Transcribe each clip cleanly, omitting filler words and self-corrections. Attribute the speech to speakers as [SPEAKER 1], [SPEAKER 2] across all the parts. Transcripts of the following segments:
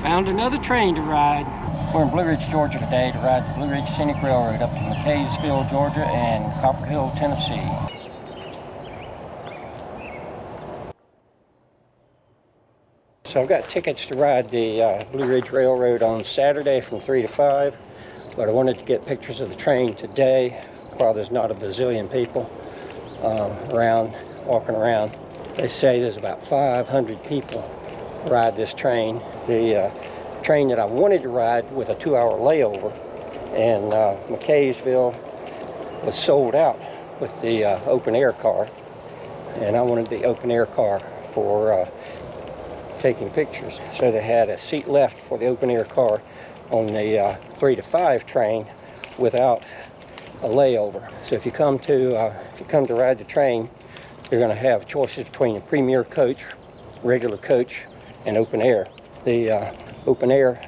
[SPEAKER 1] Found another train to ride. We're in Blue Ridge, Georgia today to ride the Blue Ridge Scenic Railroad up to McCaysville, Georgia and Copper Hill, Tennessee. So I've got tickets to ride the Blue Ridge Railroad on Saturday from 3 to 5, but I wanted to get pictures of the train today while there's not a bazillion people walking around. They say there's about 500 people ride this train. The train that I wanted to ride with a 2-hour layover in McCaysville was sold out with the open air car, and I wanted the open air car for taking pictures. So they had a seat left for the open air car on the 3 to 5 train without a layover. So if you come to ride the train, you're going to have choices between a premier coach, regular coach, and open air. The open air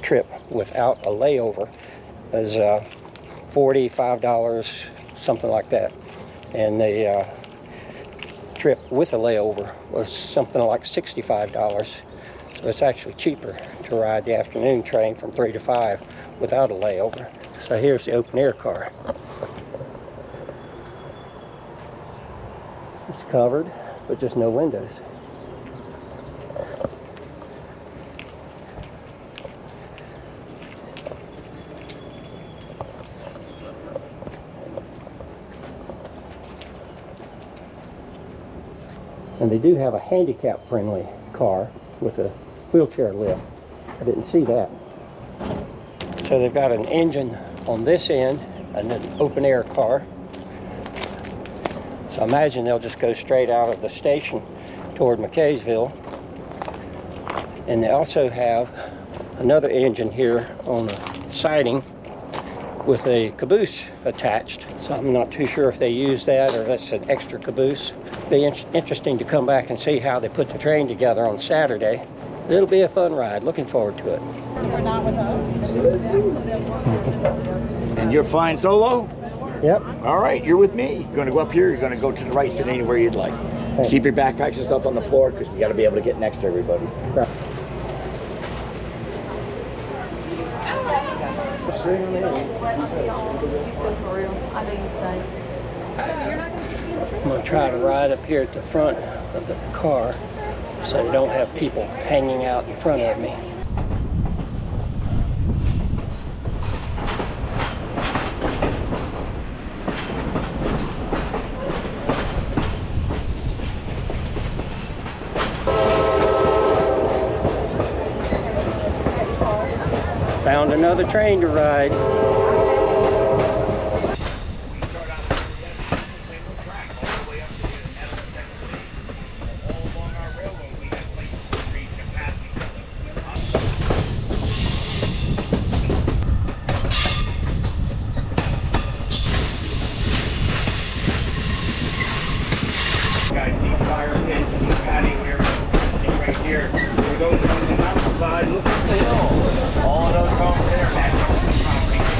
[SPEAKER 1] trip without a layover is $45, something like that, and the trip with a layover was something like $65. So it's actually cheaper to ride the afternoon train from 3 to 5 without a layover. So here's the open air car. It's covered, but just no windows. And they do have a handicap-friendly car with a wheelchair lift. I didn't see that. So they've got an engine on this end and an open-air car. So I imagine they'll just go straight out of the station toward McCaysville. And they also have another engine here on the siding with a caboose attached. So I'm not too sure if they use that or that's an extra caboose. Be interesting to come back and see how they put the train together on Saturday. It'll be a fun ride. Looking forward to it.
[SPEAKER 2] You're not with us.
[SPEAKER 3] And you're flying solo?
[SPEAKER 1] Yep.
[SPEAKER 3] All right, you're with me. You're going to go up here. You're going to go to the right, sit anywhere you'd like.
[SPEAKER 1] Okay.
[SPEAKER 3] Keep your backpacks and stuff on the floor because we got to be able to get next to everybody.
[SPEAKER 1] Right. I'm going to try to ride up here at the front of the car so they don't have people hanging out in front of me. Found another train to ride.
[SPEAKER 3] Deep fire pit, deep patio area, right here. We go to the mountainside, look at the hill. All of those homes there, that's the property right here.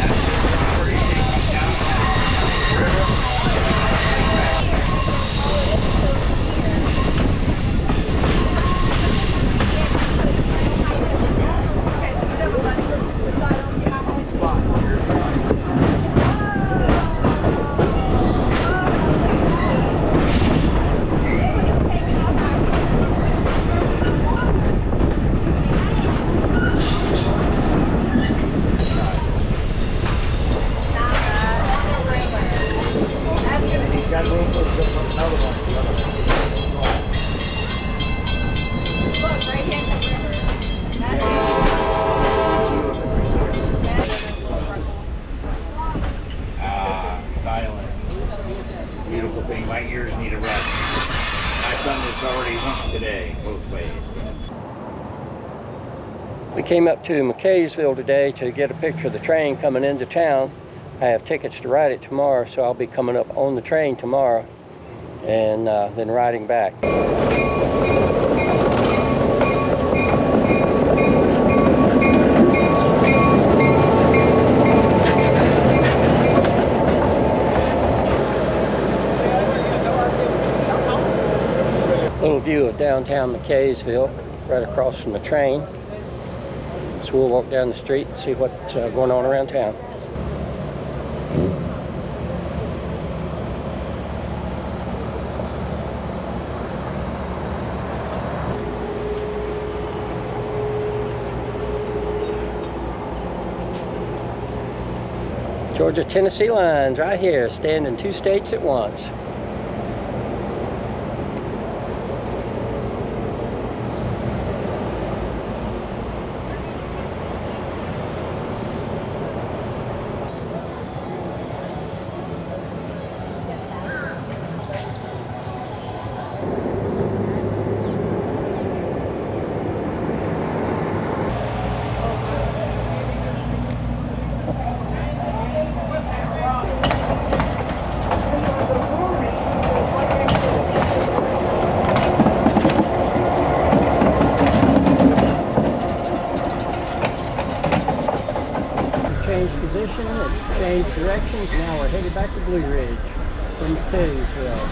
[SPEAKER 3] That's the property that comes down the river. Got room for another one.
[SPEAKER 2] Look, right here in the river.
[SPEAKER 3] Silence. Beautiful thing. My ears need a rest. I've done this already once today, both ways. So.
[SPEAKER 1] We came up to McCaysville today to get a picture of the train coming into town. I have tickets to ride it tomorrow, so I'll be coming up on the train tomorrow and then riding back. Little view of down downtown McCaysville, right across from the train. So we'll walk down the street and see what's going on around town. Georgia-Tennessee lines right here, staying in 2 states at once. Changed position, it's changed directions, now we're headed back to Blue Ridge from McCaysville.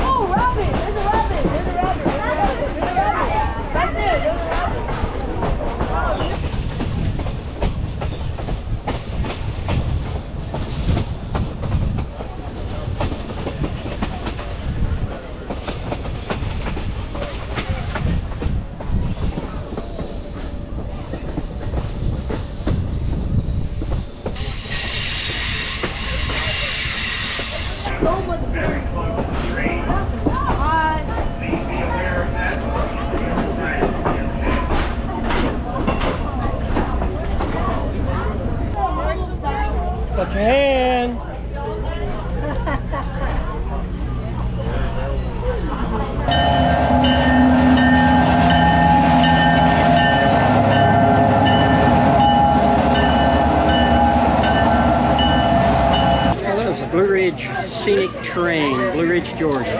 [SPEAKER 2] Oh, rabbit! There's a rabbit! There's a rabbit! There's a rabbit! There's a rabbit! Right there! There's a rabbit! So much better.
[SPEAKER 1] Put your hand. Well, that was the Blue Ridge Scenic train, Blue Ridge, Georgia.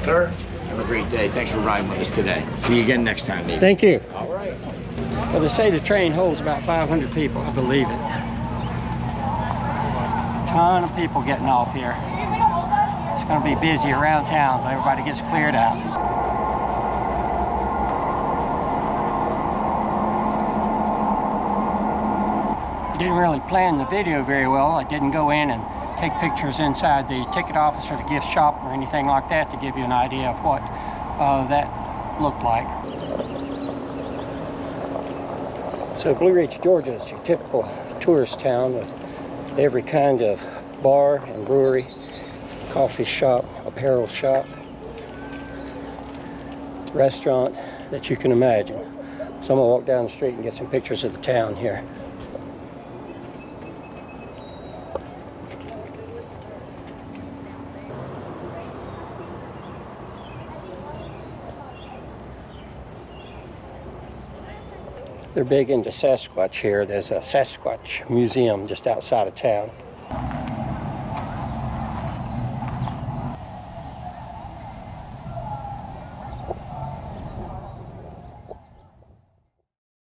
[SPEAKER 3] Sir, have a great day. Thanks for riding with us today. See you again next time, maybe.
[SPEAKER 1] Thank you.
[SPEAKER 3] All right.
[SPEAKER 1] Well, they say the train holds about 500 people. I believe it. Ton of people getting off here. It's going to be busy around town, so everybody gets cleared out. I didn't really plan the video very well. I didn't go in and take pictures inside the ticket office or the gift shop or anything like that to give you an idea of what that looked like. So Blue Ridge, Georgia is your typical tourist town with every kind of bar and brewery, coffee shop, apparel shop, restaurant that you can imagine. So I'm gonna walk down the street and get some pictures of the town here. They're big into Sasquatch here. There's a Sasquatch museum just outside of town.